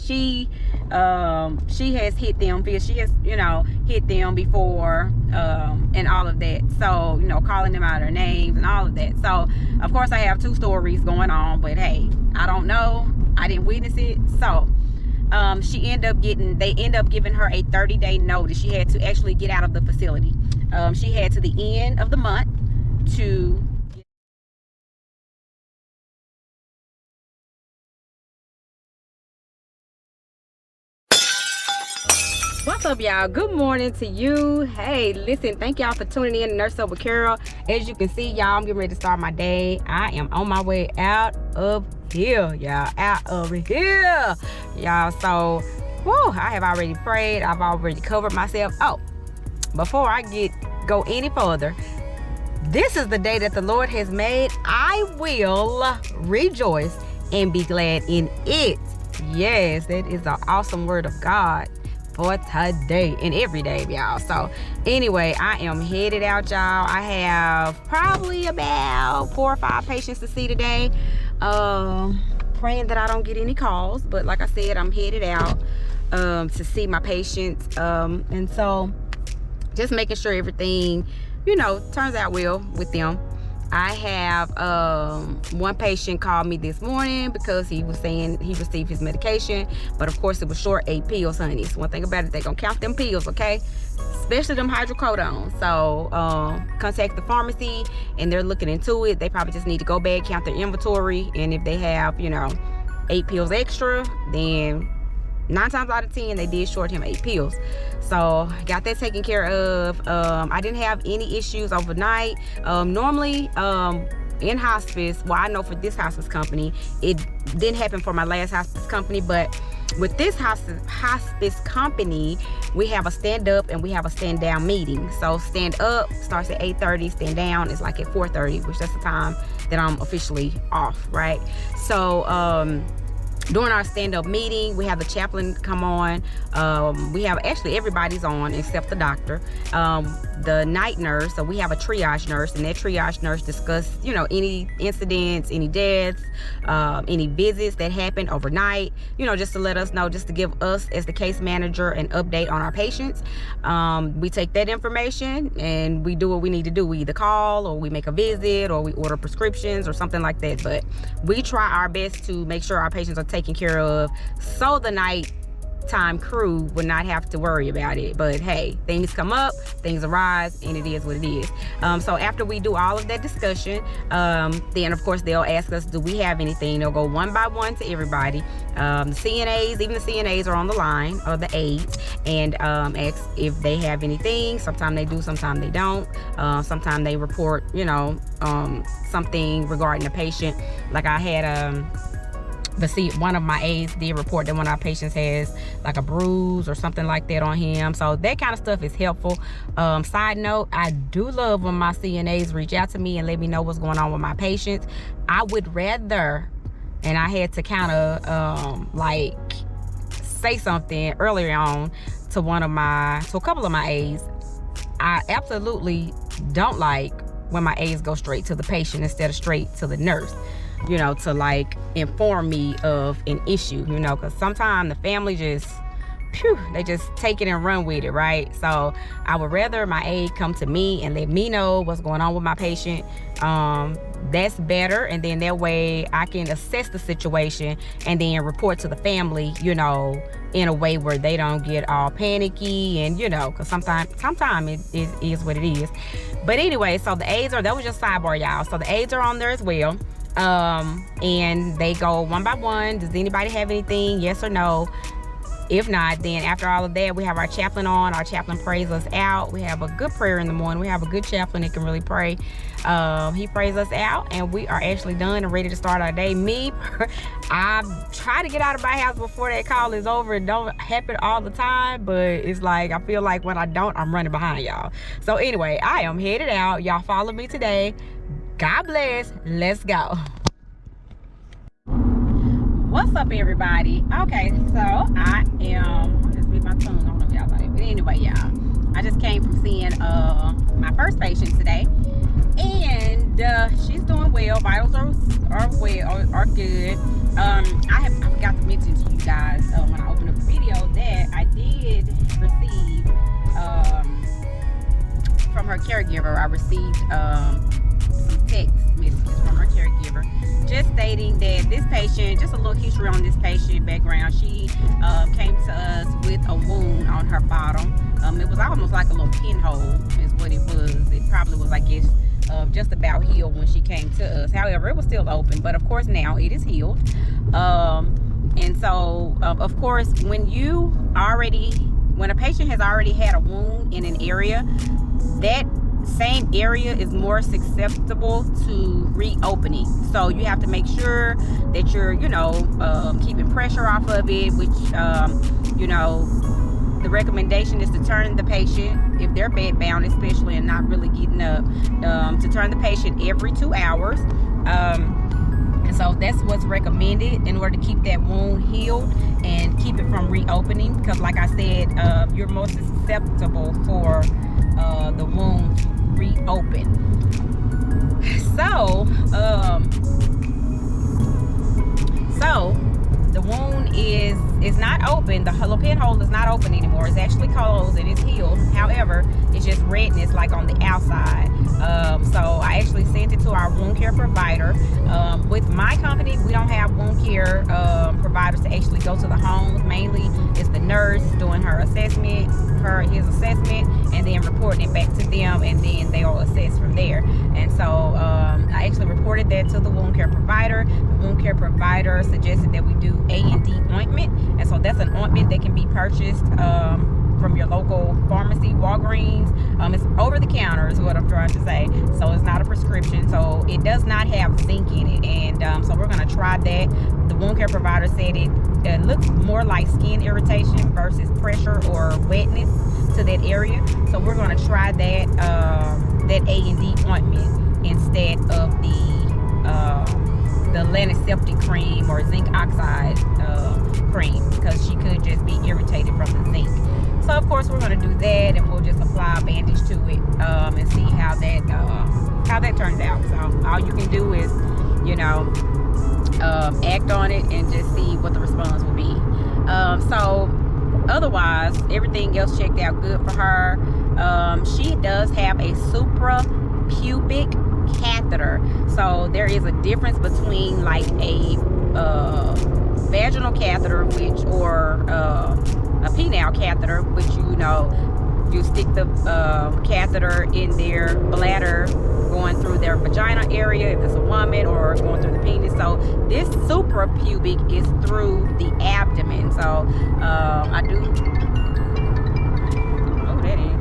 she has hit them because she has, you know, hit them before, and all of that. So, you know, calling them out their names and all of that. So of course I have 2 stories going on, but hey, I don't know, I didn't witness it. So they end up giving her a 30-day notice. She had to actually get out of the facility. She had to the end of the month to What's up, y'all? Good morning to you. Hey, listen, thank y'all for tuning in to Nurse Up with Carol. As you can see, y'all, I'm getting ready to start my day. I am on my way out of here, y'all. Out of here, y'all. So, whew, I have already prayed. I've already covered myself. Oh, before I go any further, this is the day that the Lord has made. I will rejoice and be glad in it. Yes, that is an awesome word of God for today and every day, y'all. So anyway, I am headed out, y'all. I have probably about 4 or 5 patients to see today. Praying that I don't get any calls, but like I said, I'm headed out to see my patients, and so just making sure everything, you know, turns out well with them. I have one patient called me this morning because he was saying he received his medication, but of course it was short 8 pills, honey. So one thing about it, they're gonna count them pills, okay? Especially them hydrocodone. So contact the pharmacy and they're looking into it. They probably just need to go back, count their inventory, and if they have, you know, 8 pills extra, then 9 times out of 10 they did short him 8 pills. So got that taken care of. I didn't have any issues overnight. Normally in hospice, well, I know for this hospice company, it didn't happen for my last hospice company, but with this hospice company, we have a stand up and we have a stand down meeting. So stand up starts at 8:30, stand down is like at 4:30, which that's the time that I'm officially off, right? So during our stand-up meeting, we have the chaplain come on. We have actually everybody's on except the doctor, the night nurse. So we have a triage nurse, and that triage nurse discuss, you know, any incidents, any deaths, any visits that happened overnight, you know, just to let us know, just to give us as the case manager an update on our patients. We take that information and we do what we need to do. We either call or we make a visit or we order prescriptions or something like that. But we try our best to make sure our patients are taken care of so the nighttime crew would not have to worry about it. But hey, things come up, things arise, and it is what it is. So after we do all of that discussion, then of course they'll ask us, do we have anything? They'll go one by one to everybody. The CNAs, even the CNAs are on the line, or the aides, and ask if they have anything. Sometimes they do, sometimes they don't. Sometimes they report, you know, something regarding the patient. Like I had one of my aides did report that one of our patients has like a bruise or something like that on him. So that kind of stuff is helpful. Side note, I do love when my CNAs reach out to me and let me know what's going on with my patients. I would rather, and I had to kind of like say something earlier on to a couple of my aides. I absolutely don't like when my aides go straight to the patient instead of straight to the nurse, you know, to like inform me of an issue, you know, because sometimes the family just, they just take it and run with it, right? So I would rather my aide come to me and let me know what's going on with my patient. That's better, and then that way I can assess the situation and then report to the family, you know, in a way where they don't get all panicky, and you know, because sometimes it is what it is. But anyway, so the aides that was just sidebar, y'all. So the aides are on there as well. And they go one by one. Does anybody have anything? Yes or no? If not, then after all of that, we have our chaplain on. Our chaplain prays us out. We have a good prayer in the morning. We have a good chaplain that can really pray. He prays us out, and we are actually done and ready to start our day. I try to get out of my house before that call is over. It don't happen all the time, but it's like I feel like when I don't, I'm running behind y'all. So anyway, I am headed out. Y'all follow me today. God bless. Let's go. What's up, everybody? Okay, so I just beat my tongue on y'all, but anyway, y'all, I just came from seeing my first patient today, and she's doing well. Vitals are good. I forgot to mention to you guys when I from her caregiver. I received some text messages from her caregiver just stating that this patient, just a little history on this patient background. She came to us with a wound on her bottom. It was almost like a little pinhole is what it was. It probably was, I guess, just about healed when she came to us. However, it was still open, but of course now it is healed. And so of course, when a patient has already had a wound in an area, that same area is more susceptible to reopening. So you have to make sure that you're, keeping pressure off of it, which, the recommendation is to turn the patient, if they're bed bound especially and not really getting up, to turn the patient every 2 hours. And so that's what's recommended in order to keep that wound healed and keep it from reopening, because like I said, you're most susceptible for the wound to reopen. So the wound is not open. The little pinhole is not open anymore. It's actually closed and it's healed. However, it's just redness like on the outside. So I actually sent it to our wound care provider. With my company, we don't have wound care providers to actually go to the homes. Mainly, it's the nurse doing his assessment, and then reporting it back to them, and then they'll assess from there. And so I actually reported that to the wound care provider. The wound care provider suggested that we do A&D ointment, and so that's an ointment that can be purchased from your local pharmacy, Walgreens. It's over the counter is what I'm trying to say. So it's not a prescription. So it does not have zinc in it. And so we're going to try that. The wound care provider said it looks more like skin irritation versus pressure or wetness to that area. So we're going to try that A&D ointment instead of the antiseptic cream or zinc oxide cream, because she could just be irritated from the zinc. So of course we're going to do that, and we'll just apply a bandage to it and see how that turns out. So all you can do is, act on it and just see what the response will be. So otherwise, everything else checked out good for her. She does have a suprapubic catheter. So there is a difference between like a vaginal catheter, or a penile catheter, which you stick the catheter in their bladder, going through their vagina area if it's a woman, or going through the penis. So this suprapubic is through the abdomen. So I do. Oh, that is.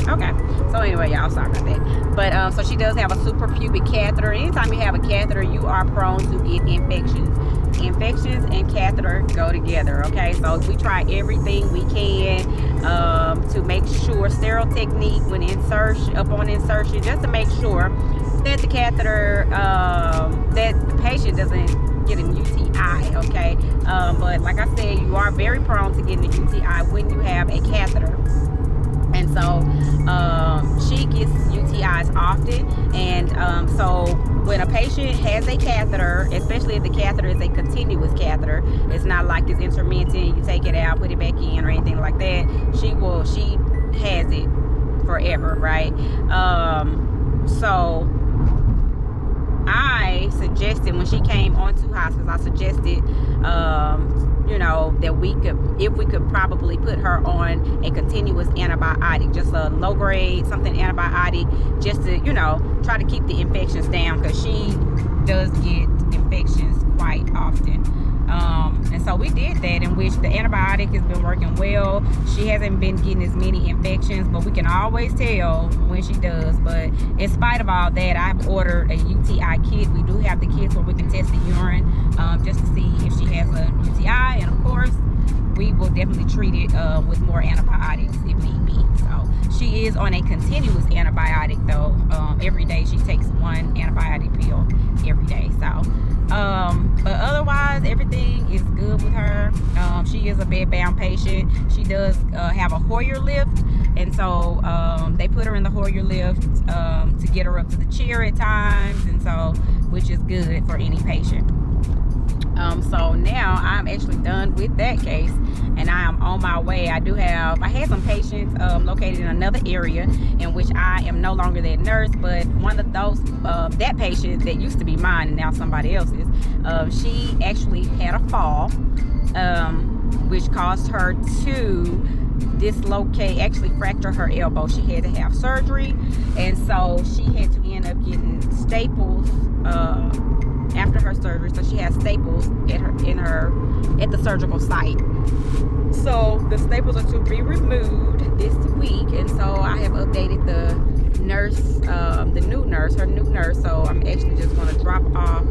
Okay. So anyway, y'all, sorry about that. But so she does have a suprapubic catheter. Anytime you have a catheter, you are prone to get infections. Infections and catheter go together. Okay, so we try everything we can to make sure, sterile technique when upon insertion, just to make sure that the catheter, that the patient doesn't get an UTI. Okay, but like I said, you are very prone to getting a UTI when you have a catheter. And so she gets UTIs often, and so when a patient has a catheter, especially if the catheter is a continuous catheter, it's not like it's intermittent, you take it out, put it back in, or anything like that. She has it forever, right? So I suggested, when she came onto hospice, I suggested that if we could probably put her on a continuous antibiotic, just a low grade something antibiotic, just to try to keep the infections down, because she does get infections quite often. And so we did that, in which the antibiotic has been working well. She hasn't been getting as many infections, but we can always tell when she does. But in spite of all that, I've ordered a UTI kit. We do have the kits where we can test the urine just to see if she has a UTI, and of course we will definitely treat it with more antibiotics if need be. So she is on a continuous antibiotic though. Every day she takes one antibiotic pill every day. So but otherwise everything is good with her. She is a bed-bound patient. She does have a Hoyer lift, and so they put her in the Hoyer lift to get her up to the chair at times, and so which is good for any patient. So now I'm actually done with that case, and I am on my way. I had some patients located in another area in which I am no longer that nurse, but one of those that patient that used to be mine and now somebody else's, she actually had a fall, which caused her to actually fracture her elbow. She had to have surgery, and so she had to end up getting staples after her surgery. So she has staples at the surgical site. So the staples are to be removed this week, and so I have updated the nurse, her new nurse. So I'm actually just going to drop off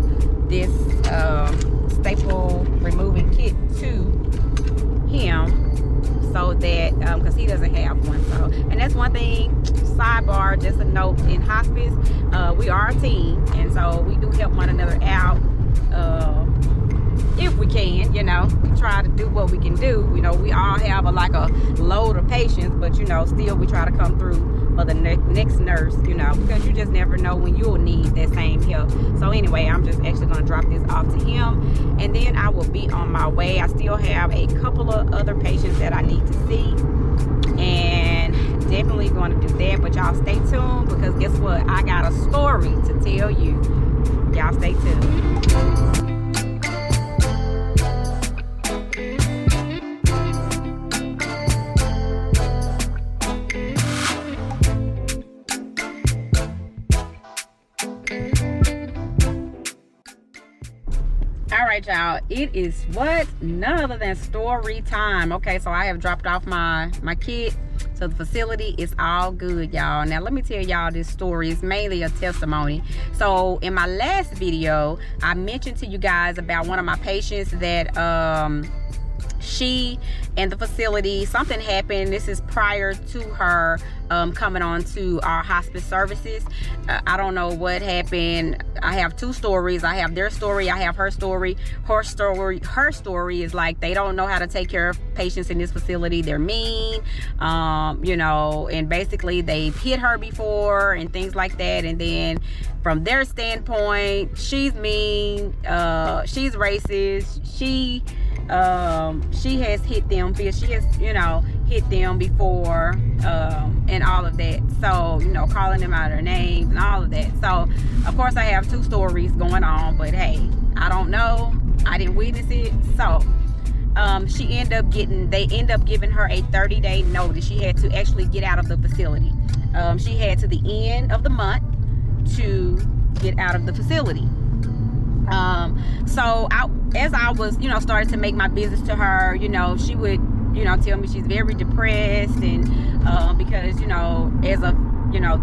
this staple removing kit to him, so that because he doesn't have one. So, and that's one thing, sidebar, just a note, in hospice we are a team, and so we do help one another out if we can. We try to do what we can do. We all have a load of patients, but still we try to come through for the next nurse, because you just never know when you'll need that same help. So anyway, I'm just actually going to drop this off to him, and then I will be on my way. I still have a couple of other patients that I need to see, and definitely going to do that. But y'all stay tuned, because guess what? I got a story to tell you. Y'all stay tuned. All right, y'all, it is none other than story time. Okay, so I have dropped off my kit to the facility. It's all good, y'all. Now let me tell y'all this story. It's mainly a testimony. So in my last video, I mentioned to you guys about one of my patients that she and the facility, something happened. This is prior to her coming on to our hospice services. I don't know what happened. I have two stories. I have their story, I have her story. Her story is like, they don't know how to take care of patients in this facility. They're mean, and basically they've hit her before and things like that. And then from their standpoint, she's mean, she's racist, she has hit them, she has hit them before, and all of that. So calling them out of their names and all of that. So of course I have two stories going on, but hey, I don't know, I didn't witness it. So they end up giving her a 30-day notice. She had to actually get out of the facility. She had to the end of the month to get out of the facility. So as I was started to make my business to her, she would tell me she's very depressed, and because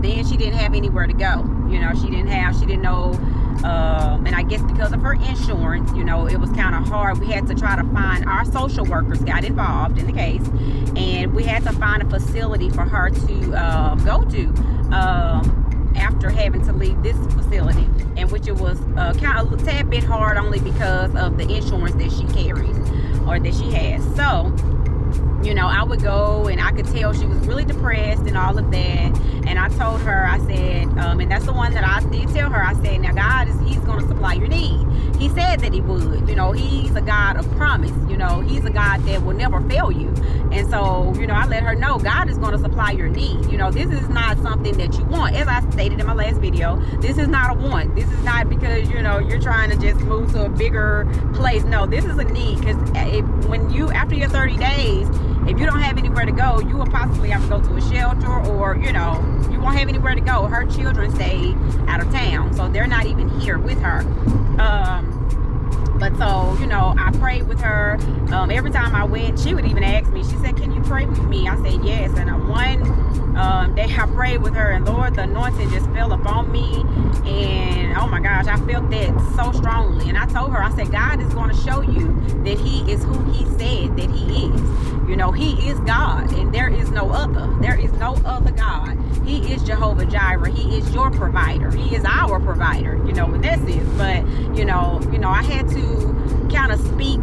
then she didn't have anywhere to go. She didn't know, and I guess because of her insurance, it was kind of hard. We had to try to find, our social workers got involved in the case, and we had to find a facility for her to go to after having to leave this facility, and which it was kind of a tad bit hard, only because of the insurance that she carries, or that she has. So I would go, and I could tell she was really depressed and all of that. And I told her, I said, and that's the one that I did tell her, I said, now God he's going to supply your need. He said that he would. He's a God of promise. He's a God that will never fail you. And so, I let her know God is going to supply your need. This is not something that you want. As I stated in my last video, this is not a want. This is not because, you're trying to just move to a bigger place. No, this is a need, because after your 30 days, if you don't have anywhere to go, you will possibly have to go to a shelter, or, you won't have anywhere to go. Her children stay out of town, so they're not even here with her. But so, I prayed with her. Every time I went, she would even ask me, she said, can you pray with me? I said, yes. And one day I prayed with her, and Lord, the anointing just fell upon me. And oh my gosh, I felt that so strongly. And I told her, I said, God is going to show you that he is who he said that he is. He is God, and there is no other. There is no other God. He is Jehovah Jireh. He is your provider. He is our provider. What this is. But I had to kind of speak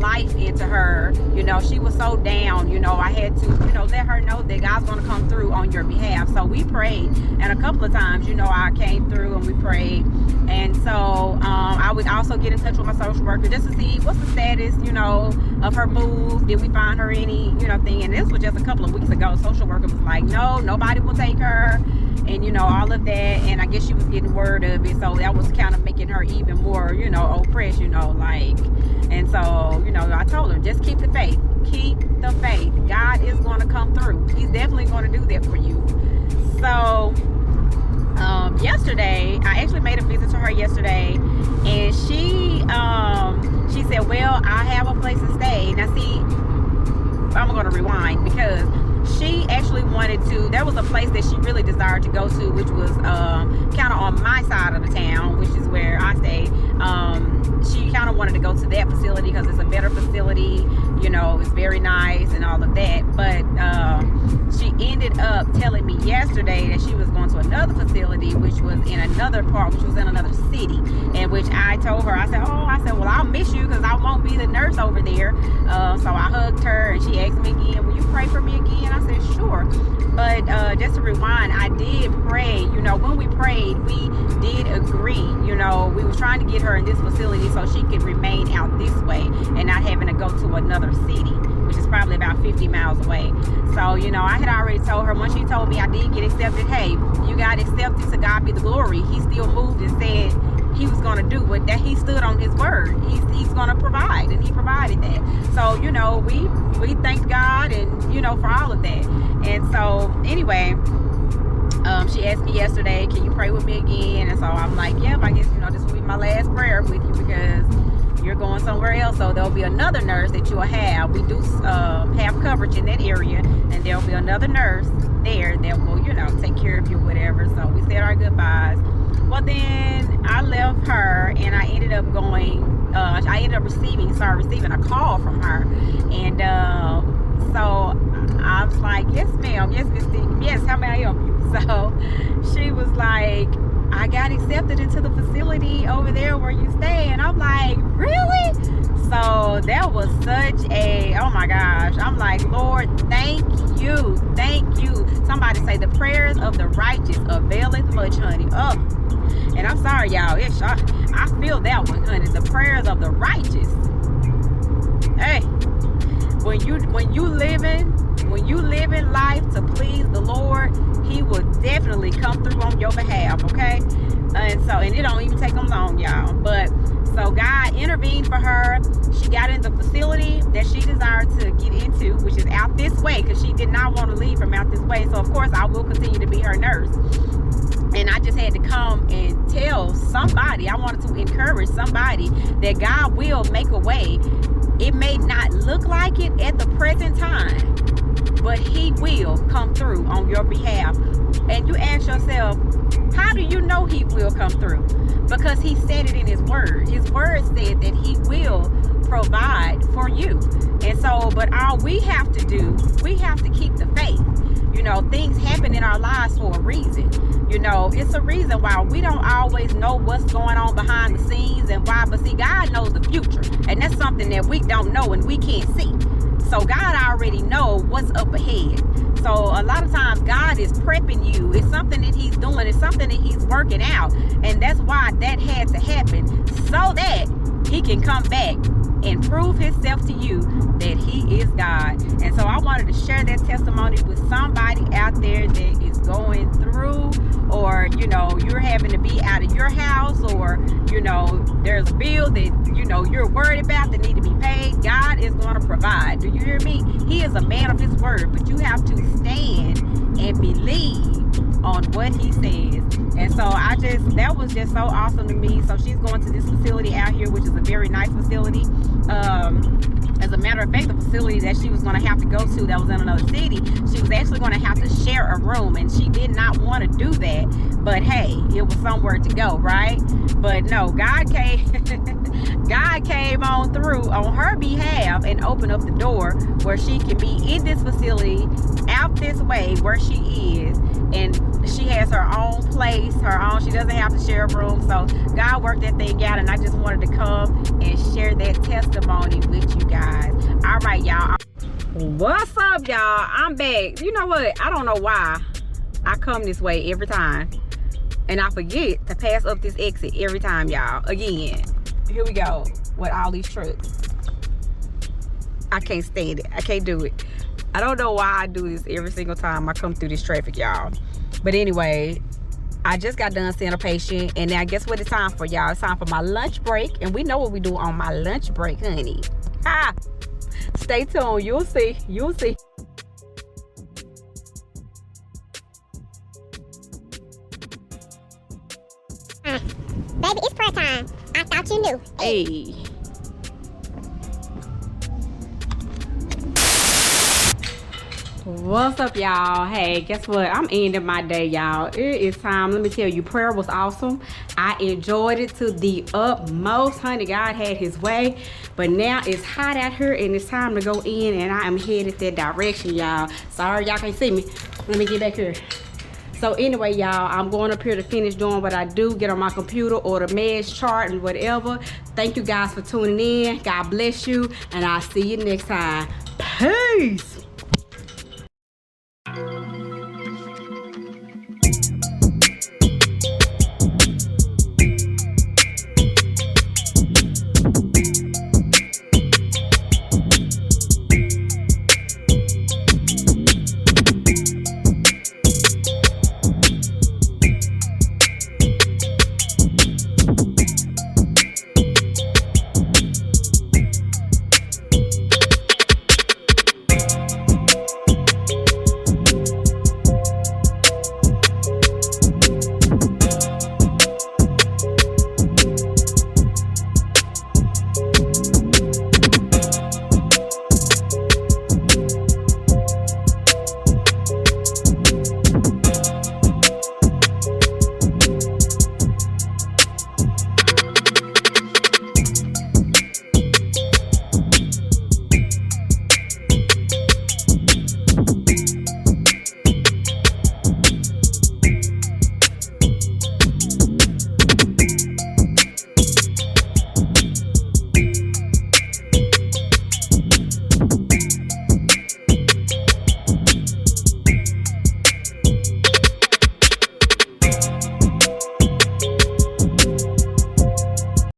life into to her. You know, she was so down. You know, I had to, you know, let her know that God's going to come through on your behalf. So we prayed, and a couple of times, you know, I came through and we prayed. And so I would also get in touch with my social worker just to see what's the status, you know, of her move. Did we find her any, you know, thing? And this was just a couple of weeks ago. Social worker was like, no, nobody will take her, and you know, all of that. And I guess she was getting word of it, so that was kind of making her even more, you know, oppressed, you know, like. And so, you know, I told her, just keep the faith. Keep the faith. God is going to come through. He's definitely going to do that for you. So yesterday, I actually made a visit to her yesterday, and she said, well, I have a place to stay. Now see, I'm going to rewind, because she actually wanted to, there was a place that she really desired to go to, which was kind of on my side of the town, which is where I stay. She kind of wanted to go to that facility because it's a better facility, you know, it's very nice and all of that. But she ended up telling me yesterday that she was going to another facility, which was in another part, which was in another city. And which I told her, I said, well, I'll miss you because I won't be the nurse over there. So I hugged her, and she asked me again, will you pray for me again? I said, sure. But just to rewind, I did pray. You know, when we prayed, we did agree. You know, we were trying to get her in this facility so she could remain out this way and not having to go to another city, which is probably about 50 miles away. So, you know, I had already told her, once she told me I did get accepted, hey, you got accepted, to God be the glory. He still moved and said he was going to do what, that he stood on his word. He's going to provide, and he provided that. So, you know, we thank God, and, you know, for all of that. And so anyway, she asked me yesterday, can you pray with me again? And so I'm like, yep, I guess, you know, this will be my last prayer with you, because you're going somewhere else. So there'll be another nurse that you'll have. We do have coverage in that area, and there'll be another nurse there that will, you know, take care of you, whatever. So we said our goodbyes. Well, then I left her, and I ended up receiving a call from her. And so I was like, yes, ma'am, yes, Miss Steve, yes, how may I help you? So she was like, I got accepted into the facility over there where you stay. And I'm like, really? So that was such a, oh my gosh. I'm like, Lord, thank you. Thank you. Somebody say the prayers of the righteous availeth much, honey. Oh, and I'm sorry, y'all. I feel that one, honey. The prayers of the righteous. Hey, when you living life to please the Lord, he will definitely come through on your behalf, okay? And it don't even take them long, y'all. But so God intervened for her. She got in the facility that she desired to get into, which is out this way, because she did not want to leave from out this way. So of course I will continue to be her nurse. And I just had to come and tell somebody, I wanted to encourage somebody that God will make a way. It may not look like it at the present time, but he will come through on your behalf. And you ask yourself, how do you know he will come through? Because he said it in his word. His word said that he will provide for you. And so, but all we have to do, we have to keep the faith. You know, things happen in our lives for a reason. You know, it's a reason why. We don't always know what's going on behind the scenes and why, but see, God knows the future. And that's something that we don't know and we can't see. So God already knows what's up ahead. So a lot of times God is prepping you. It's something that he's doing. It's something that he's working out. And that's why that had to happen, so that he can come back and prove himself to you that he is God. And so I wanted to share that testimony with somebody out there that is going through, or, you know, you're having to be out of your house, or, you know, there's a bill that, you know, you're worried about that need to be paid. God is going to provide. Do you hear me? He is a man of his word, but you have to stand and believe on what he says. And so that was just so awesome to me. So she's going to this facility out here, which is a very nice facility. As a matter of fact, the facility that she was going to have to go to, that was in another city, she was actually going to have to share a room, and she did not want to do that. But hey, it was somewhere to go, right? But no, God came on through on her behalf and opened up the door where she can be in this facility out this way where she is. And she has her own place, she doesn't have to share a room. So God worked that thing out, and I just wanted to come and share that testimony with you guys. What's up, y'all? I'm back. You know what? I don't know why I come this way every time and I forget to pass up this exit every time, y'all. Again, here we go with all these trucks. I can't stand it. I can't do it. I don't know why I do this every single time I come through this traffic, y'all. But anyway, I just got done seeing a patient, and now guess what it's time for, y'all? It's time for my lunch break, and we know what we do on my lunch break, honey. Ha! Stay tuned. You'll see. You'll see. Baby, it's prayer time. I thought you knew. Hey. What's up, y'all? Hey, guess what? I'm ending my day, y'all. It is time. Let me tell you, prayer was awesome. I enjoyed it to the utmost, honey. God had his way. But now it's hot out here and it's time to go in, and I am headed that direction, y'all. Sorry y'all can't see me. Let me get back here. So anyway, y'all, I'm going up here to finish doing what I do, get on my computer or the meds chart and whatever. Thank you guys for tuning in. God bless you, and I'll see you next time. Peace.